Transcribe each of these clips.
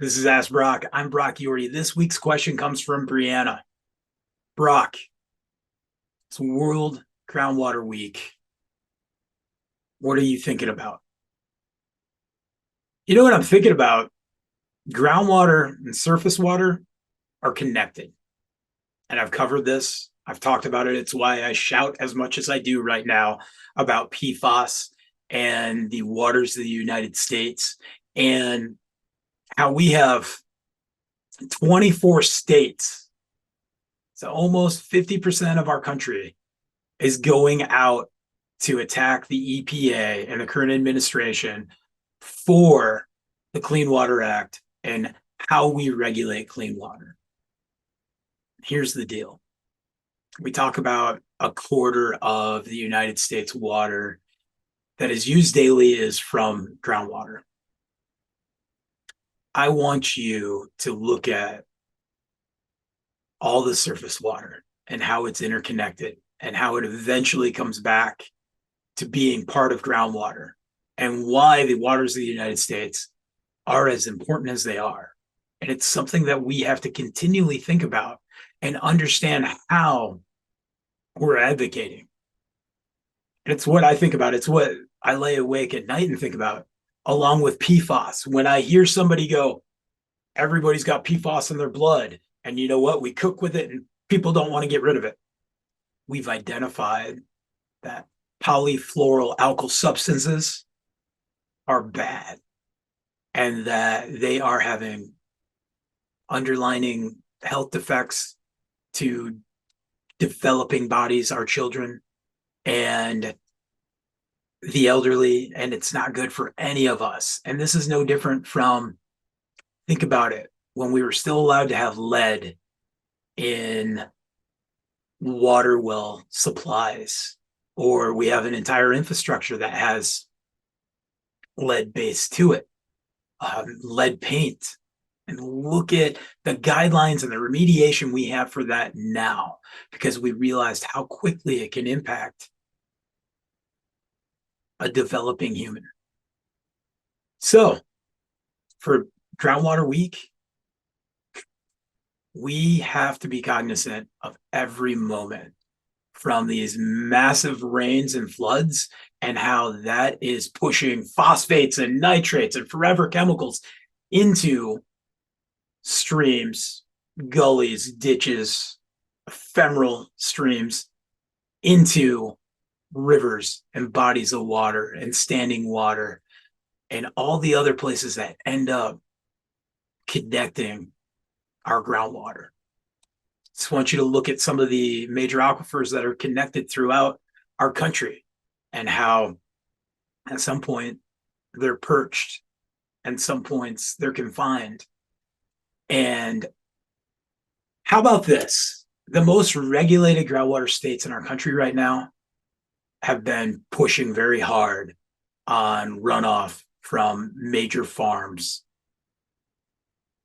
This is Ask Brock. I'm Brock Yordy. This week's question comes from Brianna. Brock, it's World Groundwater Week. What are you thinking about? You know what I'm thinking about? Groundwater and surface water are connected. And I've covered this. I've talked about it. It's why I shout as much as I do right now about PFAS and the waters of the United States and how we have 24 states. So almost 50% of our country is going out to attack the EPA and the current administration for the Clean Water Act and how we regulate clean water. Here's the deal. We talk about a quarter of the United States water that is used daily is from groundwater. I want you to look at all the surface water and how it's interconnected and how it eventually comes back to being part of groundwater and why the waters of the United States are as important as they are. And it's something that we have to continually think about and understand how we're advocating. And it's what I think about. It's what I lay awake at night and think about, along with PFAS. When I hear somebody go, everybody's got PFAS in their blood, and you know what? We cook with it and people don't want to get rid of it. We've identified that polyfluoroalkyl substances are bad and that they are having underlying health effects to developing bodies, our children, and the elderly, and it's not good for any of us. And this is no different from, think about it, when we were still allowed to have lead in water well supplies, or we have an entire infrastructure that has lead base to it, lead paint. And look at the guidelines and the remediation we have for that now, because we realized how quickly it can impact a developing human. So for Groundwater Week, we have to be cognizant of every moment from these massive rains and floods and how that is pushing phosphates and nitrates and forever chemicals into streams, gullies, ditches, ephemeral streams, into rivers and bodies of water and standing water and all the other places that end up connecting our groundwater. Just want you to look at some of the major aquifers that are connected throughout our country and how at some point they're perched and some points they're confined. And how about this? The most regulated groundwater states in our country right now have been pushing very hard on runoff from major farms,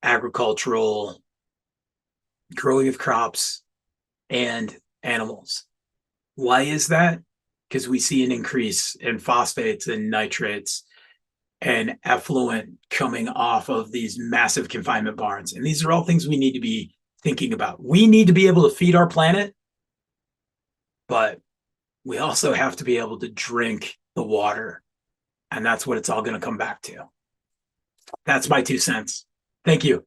agricultural, growing of crops, and animals. Why is that? Because we see an increase in phosphates and nitrates and effluent coming off of these massive confinement barns. And these are all things we need to be thinking about. We need to be able to feed our planet, but we also have to be able to drink the water. And that's what it's all going to come back to. That's my 2 cents. Thank you.